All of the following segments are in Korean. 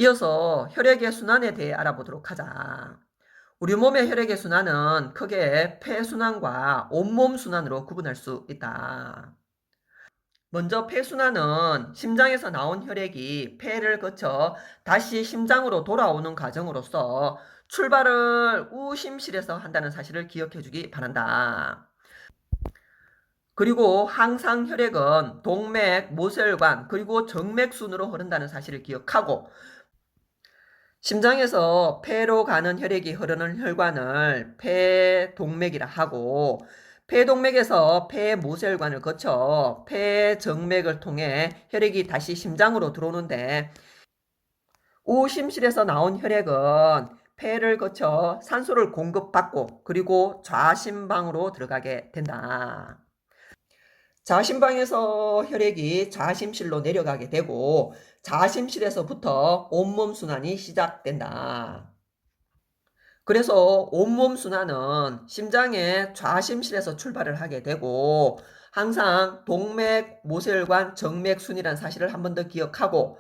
이어서 혈액의 순환에 대해 알아보도록 하자. 우리 몸의 혈액의 순환은 크게 폐순환과 온몸 순환으로 구분할 수 있다. 먼저 폐순환은 심장에서 나온 혈액이 폐를 거쳐 다시 심장으로 돌아오는 과정으로서 출발을 우심실에서 한다는 사실을 기억해 주기 바란다. 그리고 항상 혈액은 동맥, 모세혈관, 그리고 정맥순으로 흐른다는 사실을 기억하고, 심장에서 폐로 가는 혈액이 흐르는 혈관을 폐동맥이라 하고, 폐동맥에서 폐모세혈관을 거쳐 폐정맥을 통해 혈액이 다시 심장으로 들어오는데, 우심실에서 나온 혈액은 폐를 거쳐 산소를 공급받고 그리고 좌심방으로 들어가게 된다. 좌심방에서 혈액이 좌심실로 내려가게 되고 좌심실에서부터 온몸 순환이 시작된다. 그래서 온몸 순환은 심장의 좌심실에서 출발을 하게 되고 항상 동맥, 모세혈관, 정맥순이라는 사실을 한 번 더 기억하고,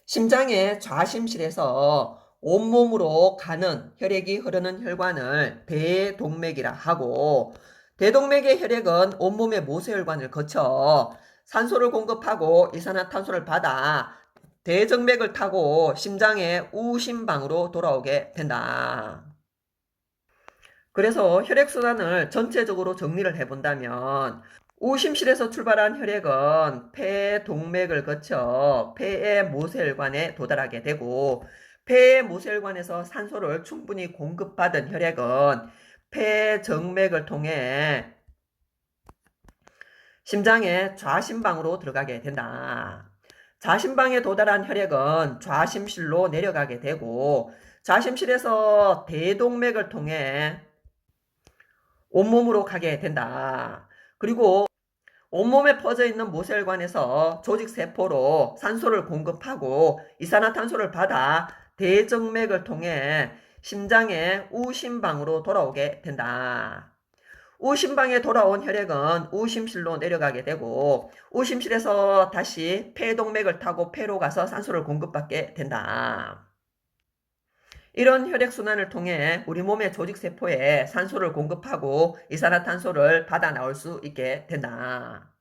심장의 좌심실에서 온몸으로 가는 혈액이 흐르는 혈관을 대동맥이라 하고, 대동맥의 혈액은 온몸의 모세혈관을 거쳐 산소를 공급하고 이산화탄소를 받아 대정맥을 타고 심장의 우심방으로 돌아오게 된다. 그래서 혈액순환을 전체적으로 정리를 해본다면, 우심실에서 출발한 혈액은 폐 동맥을 거쳐 폐의 모세혈관에 도달하게 되고, 폐의 모세혈관에서 산소를 충분히 공급받은 혈액은 폐 정맥을 통해 심장의 좌심방으로 들어가게 된다. 좌심방에 도달한 혈액은 좌심실로 내려가게 되고, 좌심실에서 대동맥을 통해 온몸으로 가게 된다. 그리고 온몸에 퍼져 있는 모세혈관에서 조직세포로 산소를 공급하고 이산화탄소를 받아 대정맥을 통해 심장의 우심방으로 돌아오게 된다. 우심방에 돌아온 혈액은 우심실로 내려가게 되고 우심실에서 다시 폐동맥을 타고 폐로 가서 산소를 공급받게 된다. 이런 혈액순환을 통해 우리 몸의 조직세포에 산소를 공급하고 이산화탄소를 받아 나올 수 있게 된다.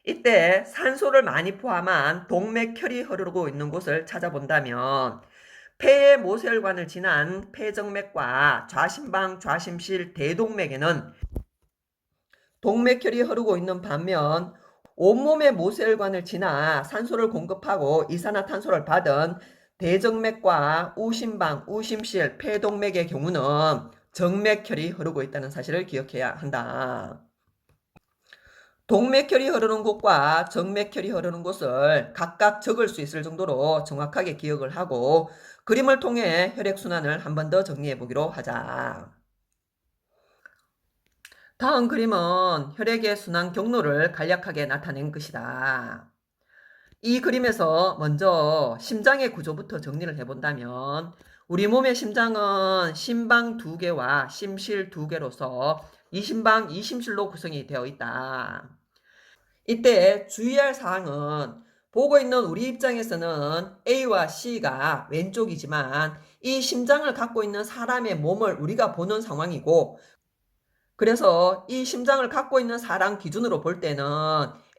이때 산소를 많이 포함한 동맥혈이 흐르고 있는 곳을 찾아본다면, 폐의 모세혈관을 지난 폐정맥과 좌심방, 좌심실, 대동맥에는 동맥혈이 흐르고 있는 반면, 온몸의 모세혈관을 지나 산소를 공급하고 이산화탄소를 받은 대정맥과 우심방, 우심실, 폐동맥의 경우는 정맥혈이 흐르고 있다는 사실을 기억해야 한다. 동맥혈이 흐르는 곳과 정맥혈이 흐르는 곳을 각각 적을 수 있을 정도로 정확하게 기억을 하고 그림을 통해 혈액순환을 한 번 더 정리해 보기로 하자. 다음 그림은 혈액의 순환 경로를 간략하게 나타낸 것이다. 이 그림에서 먼저 심장의 구조부터 정리를 해본다면, 우리 몸의 심장은 심방 2개와 심실 2개로서 이심방, 이심실로 구성이 되어 있다. 이때 주의할 사항은, 보고 있는 우리 입장에서는 A와 C가 왼쪽이지만 이 심장을 갖고 있는 사람의 몸을 우리가 보는 상황이고, 그래서 이 심장을 갖고 있는 사람 기준으로 볼 때는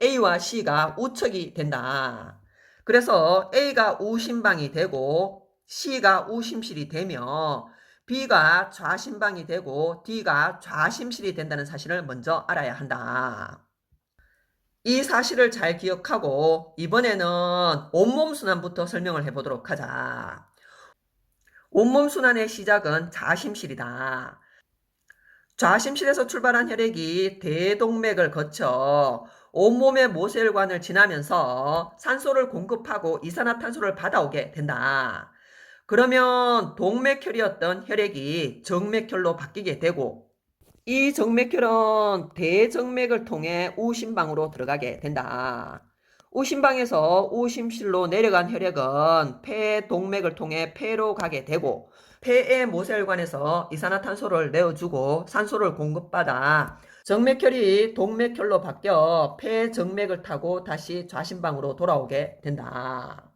A와 C가 우측이 된다. 그래서 A가 우심방이 되고 C가 우심실이 되며 B가 좌심방이 되고 D가 좌심실이 된다는 사실을 먼저 알아야 한다. 이 사실을 잘 기억하고 이번에는 온몸 순환부터 설명을 해보도록 하자. 온몸 순환의 시작은 좌심실이다. 좌심실에서 출발한 혈액이 대동맥을 거쳐 온몸의 모세혈관을 지나면서 산소를 공급하고 이산화탄소를 받아오게 된다. 그러면 동맥혈이었던 혈액이 정맥혈로 바뀌게 되고, 이 정맥혈은 대정맥을 통해 우심방으로 들어가게 된다. 우심방에서 우심실로 내려간 혈액은 폐동맥을 통해 폐로 가게 되고, 폐의 모세혈관에서 이산화탄소를 내어주고 산소를 공급받아 정맥혈이 동맥혈로 바뀌어 폐정맥을 타고 다시 좌심방으로 돌아오게 된다.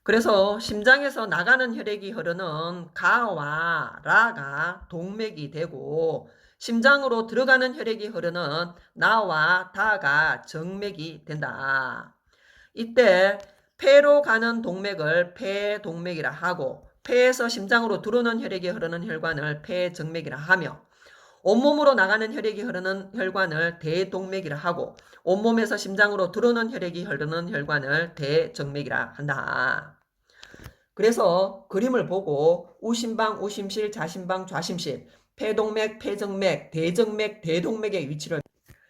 그래서 심장에서 나가는 혈액이 흐르는 가와 라가 동맥이 되고 심장으로 들어가는 혈액이 흐르는 나와 다가 정맥이 된다. 이때 폐로 가는 동맥을 폐동맥이라 하고 폐에서 심장으로 들어오는 혈액이 흐르는 혈관을 폐정맥이라 하며 온몸으로 나가는 혈액이 흐르는 혈관을 대동맥이라 하고 온몸에서 심장으로 들어오는 혈액이 흐르는 혈관을 대정맥이라 한다. 그래서 그림을 보고 우심방, 우심실, 자심방, 좌심실, 폐동맥, 폐정맥, 대정맥, 대동맥의 위치를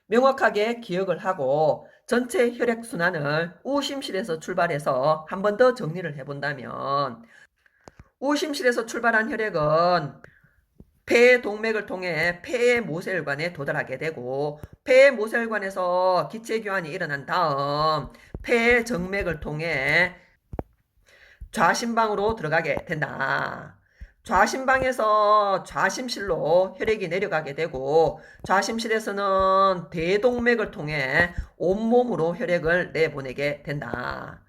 명확하게 기억을 하고 전체 혈액순환을 우심실에서 출발해서 한 번 더 정리를 해본다면 우심실에서 출발한 혈액은 폐의 동맥을 통해 폐의 모세혈관에 도달하게 되고 폐의 모세혈관에서 기체교환이 일어난 다음 폐의 정맥을 통해 좌심방으로 들어가게 된다. 좌심방에서 좌심실로 혈액이 내려가게 되고 좌심실에서는 대동맥을 통해 온몸으로 혈액을 내보내게 된다.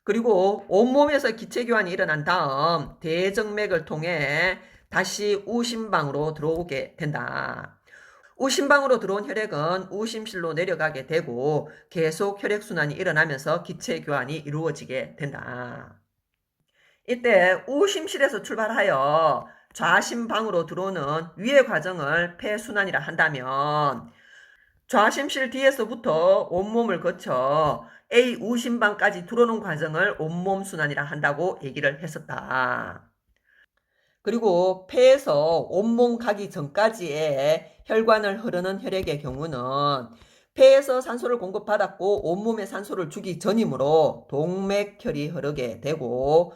그리고 온몸에서 기체교환이 일어난 다음 대정맥을 통해 다시 우심방으로 들어오게 된다. 우심방으로 들어온 혈액은 우심실로 내려가게 되고 계속 혈액순환이 일어나면서 기체교환이 이루어지게 된다. 이때 우심실에서 출발하여 좌심방으로 들어오는 위의 과정을 폐순환이라 한다면 좌심실 뒤에서부터 온몸을 거쳐 A 우심방까지 들어오는 과정을 온몸순환이라 한다고 얘기를 했었다. 그리고 폐에서 온몸 가기 전까지의 혈관을 흐르는 혈액의 경우는 폐에서 산소를 공급받았고 온몸에 산소를 주기 전이므로 동맥혈이 흐르게 되고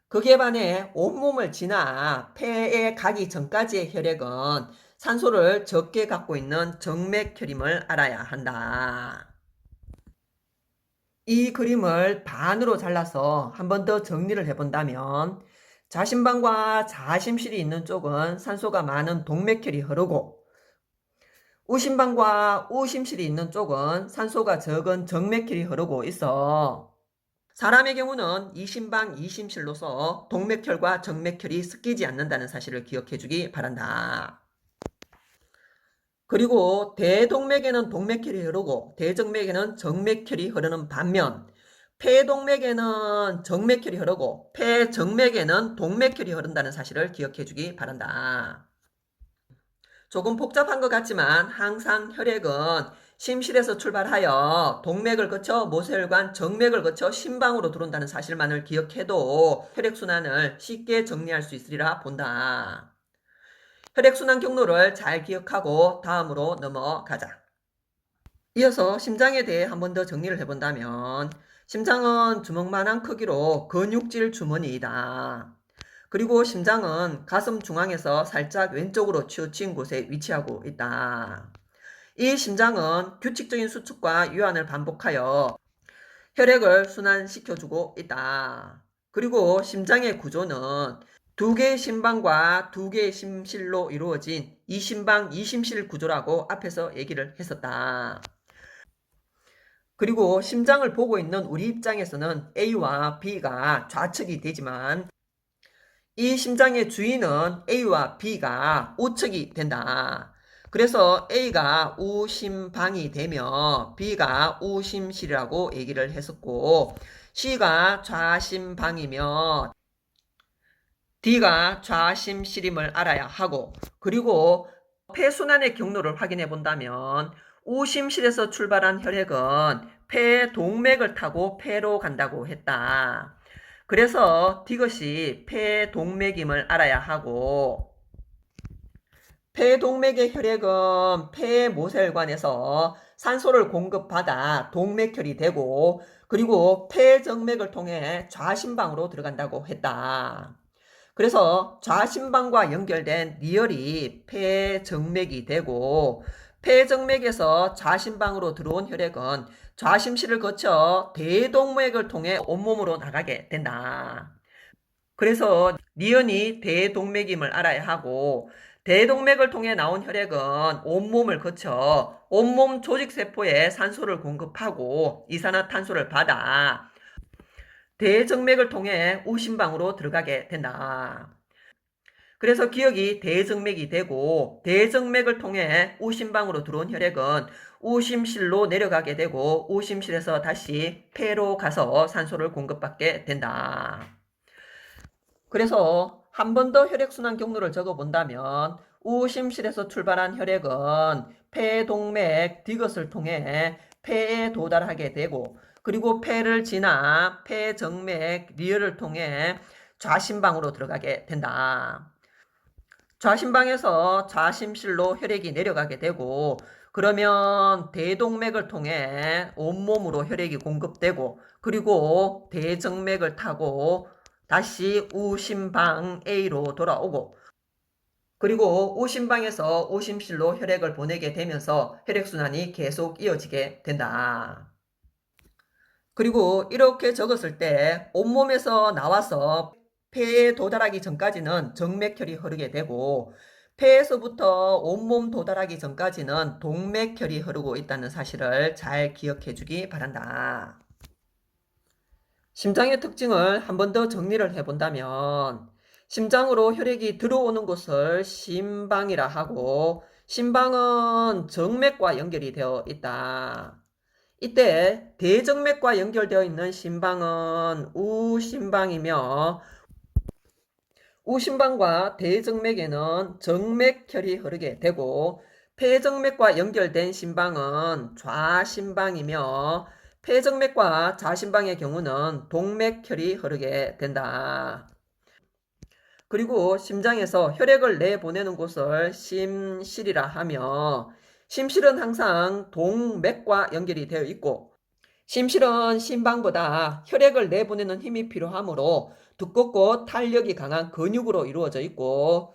그에 반해 온몸을 지나 폐에 가기 전까지의 혈액은 산소를 적게 갖고 있는 정맥혈임을 알아야 한다. 이 그림을 반으로 잘라서 한 번 더 정리를 해본다면 좌심방과 좌심실이 있는 쪽은 산소가 많은 동맥혈이 흐르고 우심방과 우심실이 있는 쪽은 산소가 적은 정맥혈이 흐르고 있어 사람의 경우는 이심방, 이심실로서 동맥혈과 정맥혈이 섞이지 않는다는 사실을 기억해 주기 바란다. 그리고 대동맥에는 동맥혈이 흐르고 대정맥에는 정맥혈이 흐르는 반면 폐동맥에는 정맥혈이 흐르고 폐정맥에는 동맥혈이 흐른다는 사실을 기억해 주기 바란다. 조금 복잡한 것 같지만 항상 혈액은 심실에서 출발하여 동맥을 거쳐 모세혈관, 정맥을 거쳐 심방으로 들어온다는 사실만을 기억해도 혈액순환을 쉽게 정리할 수 있으리라 본다. 혈액순환 경로를 잘 기억하고 다음으로 넘어가자. 이어서 심장에 대해 한 번 더 정리를 해본다면 심장은 주먹만한 크기로 근육질 주머니이다. 그리고 심장은 가슴 중앙에서 살짝 왼쪽으로 치우친 곳에 위치하고 있다. 이 심장은 규칙적인 수축과 유환을 반복하여 혈액을 순환시켜주고 있다. 그리고 심장의 구조는 두 개의 심방과 두 개의 심실로 이루어진 이심방, 이심실 구조라고 앞에서 얘기를 했었다. 그리고 심장을 보고 있는 우리 입장에서는 A와 B가 좌측이 되지만 이 심장의 주인은 A와 B가 우측이 된다. 그래서 A가 우심방이 되며 B가 우심실이라고 얘기를 했었고 C가 좌심방이며 D가 좌심실임을 알아야 하고 그리고 폐순환의 경로를 확인해 본다면 우심실에서 출발한 혈액은 폐의 동맥을 타고 폐로 간다고 했다. 그래서 이것이 폐동맥임을 알아야 하고 폐동맥의 혈액은 폐의 모세혈관에서 산소를 공급받아 동맥혈이 되고 그리고 폐정맥을 통해 좌심방으로 들어간다고 했다. 그래서 좌심방과 연결된 리얼이 폐정맥이 되고 폐정맥에서 좌심방으로 들어온 혈액은 좌심실을 거쳐 대동맥을 통해 온몸으로 나가게 된다. 그래서 니은이 대동맥임을 알아야 하고 대동맥을 통해 나온 혈액은 온몸을 거쳐 온몸 조직세포에 산소를 공급하고 이산화탄소를 받아 대정맥을 통해 우심방으로 들어가게 된다. 그래서 기역이 대정맥이 되고 대정맥을 통해 우심방으로 들어온 혈액은 우심실로 내려가게 되고 우심실에서 다시 폐로 가서 산소를 공급받게 된다. 그래서 한 번 더 혈액순환 경로를 적어본다면 우심실에서 출발한 혈액은 폐동맥 디귿을 통해 폐에 도달하게 되고 그리고 폐를 지나 폐정맥 리을을 통해 좌심방으로 들어가게 된다. 좌심방에서 좌심실로 혈액이 내려가게 되고 그러면 대동맥을 통해 온몸으로 혈액이 공급되고 그리고 대정맥을 타고 다시 우심방 A로 돌아오고 그리고 우심방에서 우심실로 혈액을 보내게 되면서 혈액순환이 계속 이어지게 된다. 그리고 이렇게 적었을 때 온몸에서 나와서 폐에 도달하기 전까지는 정맥혈이 흐르게 되고 폐에서부터 온몸 도달하기 전까지는 동맥혈이 흐르고 있다는 사실을 잘 기억해 주기 바란다. 심장의 특징을 한 번 더 정리를 해본다면 심장으로 혈액이 들어오는 곳을 심방이라 하고 심방은 정맥과 연결이 되어 있다. 이때 대정맥과 연결되어 있는 심방은 우심방이며 우심방과 대정맥에는 정맥혈이 흐르게 되고 폐정맥과 연결된 심방은 좌심방이며 폐정맥과 좌심방의 경우는 동맥혈이 흐르게 된다. 그리고 심장에서 혈액을 내보내는 곳을 심실이라 하며 심실은 항상 동맥과 연결이 되어 있고 심실은 심방보다 혈액을 내보내는 힘이 필요하므로 두껍고 탄력이 강한 근육으로 이루어져 있고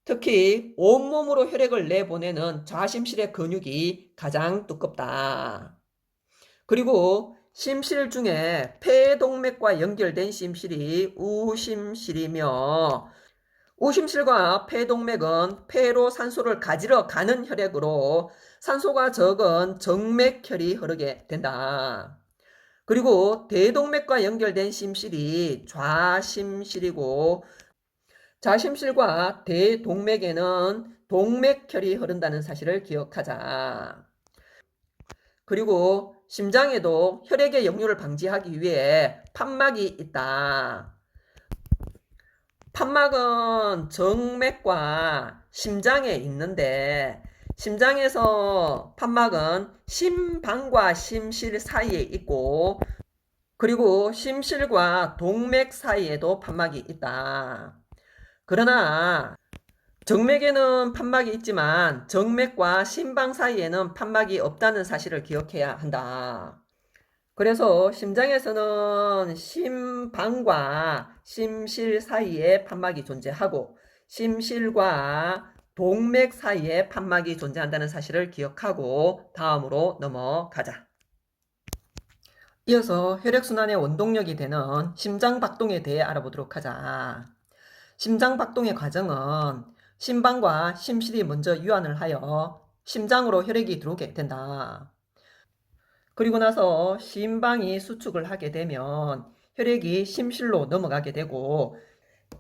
특히 온몸으로 혈액을 내보내는 좌심실의 근육이 가장 두껍다. 그리고 심실 중에 폐동맥과 연결된 심실이 우심실이며 우심실과 폐동맥은 폐로 산소를 가지러 가는 혈액으로 산소가 적은 정맥혈이 흐르게 된다. 그리고 대동맥과 연결된 심실이 좌심실이고 좌심실과 대동맥에는 동맥혈이 흐른다는 사실을 기억하자. 그리고 심장에도 혈액의 역류를 방지하기 위해 판막이 있다. 판막은 정맥과 심장에 있는데 심장에서 판막은 심방과 심실 사이에 있고 그리고 심실과 동맥 사이에도 판막이 있다. 그러나 정맥에는 판막이 있지만 정맥과 심방 사이에는 판막이 없다는 사실을 기억해야 한다. 그래서 심장에서는 심방과 심실 사이에 판막이 존재하고 심실과 동맥 사이에 판막이 존재한다는 사실을 기억하고 다음으로 넘어가자. 이어서 혈액순환의 원동력이 되는 심장박동에 대해 알아보도록 하자. 심장박동의 과정은 심방과 심실이 먼저 유한을 하여 심장으로 혈액이 들어오게 된다. 그리고 나서 심방이 수축을 하게 되면 혈액이 심실로 넘어가게 되고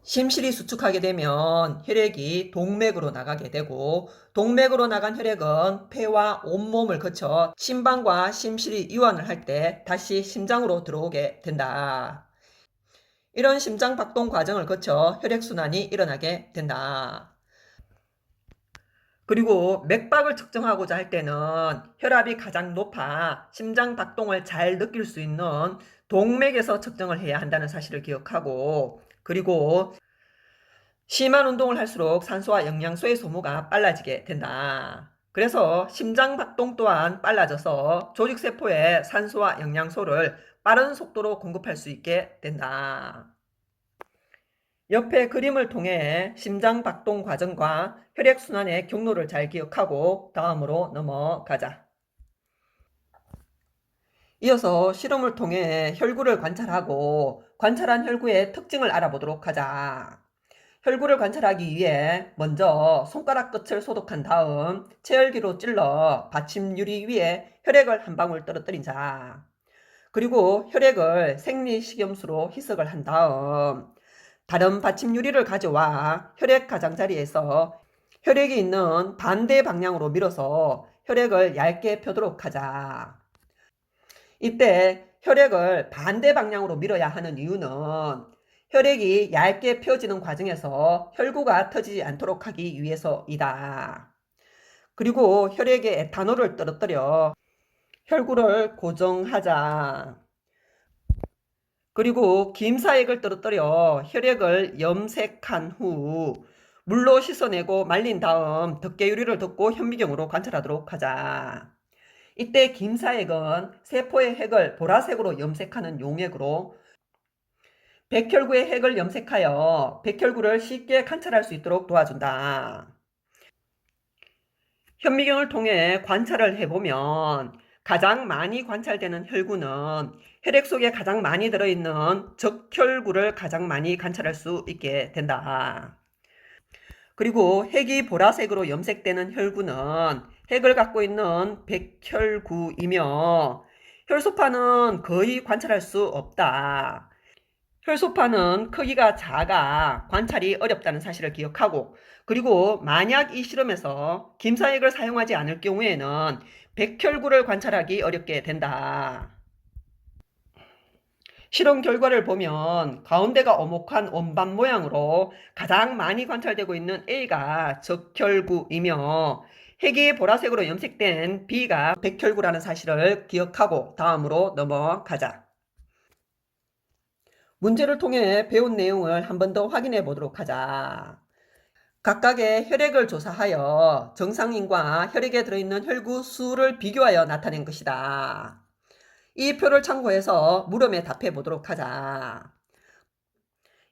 심실이 수축하게 되면 혈액이 동맥으로 나가게 되고 동맥으로 나간 혈액은 폐와 온몸을 거쳐 심방과 심실이 이완을 할 때 다시 심장으로 들어오게 된다. 이런 심장박동 과정을 거쳐 혈액순환이 일어나게 된다. 그리고 맥박을 측정하고자 할 때는 혈압이 가장 높아 심장박동을 잘 느낄 수 있는 동맥에서 측정을 해야 한다는 사실을 기억하고 그리고 심한 운동을 할수록 산소와 영양소의 소모가 빨라지게 된다. 그래서 심장박동 또한 빨라져서 조직세포에 산소와 영양소를 빠른 속도로 공급할 수 있게 된다. 옆에 그림을 통해 심장박동 과정과 혈액순환의 경로를 잘 기억하고 다음으로 넘어가자. 이어서 실험을 통해 혈구를 관찰하고 관찰한 혈구의 특징을 알아보도록 하자. 혈구를 관찰하기 위해 먼저 손가락 끝을 소독한 다음 체열기로 찔러 받침 유리 위에 혈액을 한 방울 떨어뜨리자. 그리고 혈액을 생리식염수로 희석을 한 다음 다른 받침 유리를 가져와 혈액 가장자리에서 혈액이 있는 반대 방향으로 밀어서 혈액을 얇게 펴도록 하자. 이때 혈액을 반대 방향으로 밀어야 하는 이유는 혈액이 얇게 펴지는 과정에서 혈구가 터지지 않도록 하기 위해서이다. 그리고 혈액에 에탄올을 떨어뜨려 혈구를 고정하자. 그리고 김사액을 떨어뜨려 혈액을 염색한 후 물로 씻어내고 말린 다음 덮개유리를 덮고 현미경으로 관찰하도록 하자. 이때 김사액은 세포의 핵을 보라색으로 염색하는 용액으로 백혈구의 핵을 염색하여 백혈구를 쉽게 관찰할 수 있도록 도와준다. 현미경을 통해 관찰을 해보면 가장 많이 관찰되는 혈구는 혈액 속에 가장 많이 들어있는 적혈구를 가장 많이 관찰할 수 있게 된다. 그리고 핵이 보라색으로 염색되는 혈구는 핵을 갖고 있는 백혈구이며 혈소판은 거의 관찰할 수 없다. 혈소판은 크기가 작아 관찰이 어렵다는 사실을 기억하고, 그리고 만약 이 실험에서 김사액을 사용하지 않을 경우에는 백혈구를 관찰하기 어렵게 된다. 실험 결과를 보면 가운데가 오목한 원반 모양으로 가장 많이 관찰되고 있는 A가 적혈구이며 핵이 보라색으로 염색된 B가 백혈구라는 사실을 기억하고 다음으로 넘어가자. 문제를 통해 배운 내용을 한 번 더 확인해 보도록 하자. 각각의 혈액을 조사하여 정상인과 혈액에 들어있는 혈구 수를 비교하여 나타낸 것이다. 이 표를 참고해서 물음에 답해 보도록 하자.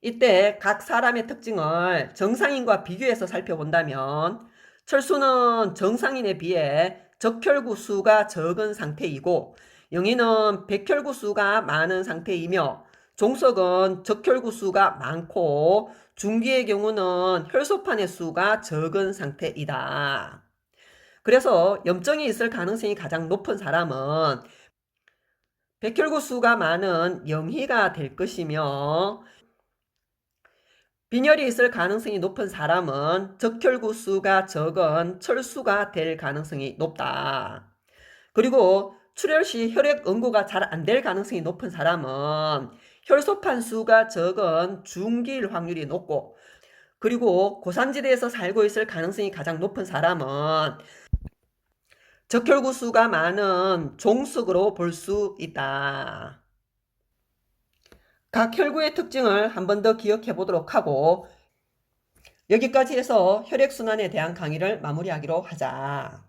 이때 각 사람의 특징을 정상인과 비교해서 살펴본다면 철수는 정상인에 비해 적혈구 수가 적은 상태이고 영희는 백혈구 수가 많은 상태이며 종석은 적혈구 수가 많고 중기의 경우는 혈소판의 수가 적은 상태이다. 그래서 염증이 있을 가능성이 가장 높은 사람은 백혈구 수가 많은 영희가 될 것이며 빈혈이 있을 가능성이 높은 사람은 적혈구 수가 적은 철수가 될 가능성이 높다. 그리고 출혈 시 혈액 응고가 잘 안 될 가능성이 높은 사람은 혈소판 수가 적은 중기일 확률이 높고, 그리고 고산지대에서 살고 있을 가능성이 가장 높은 사람은 적혈구 수가 많은 종석으로 볼 수 있다. 각 혈구의 특징을 한 번 더 기억해 보도록 하고 여기까지 해서 혈액순환에 대한 강의를 마무리하기로 하자.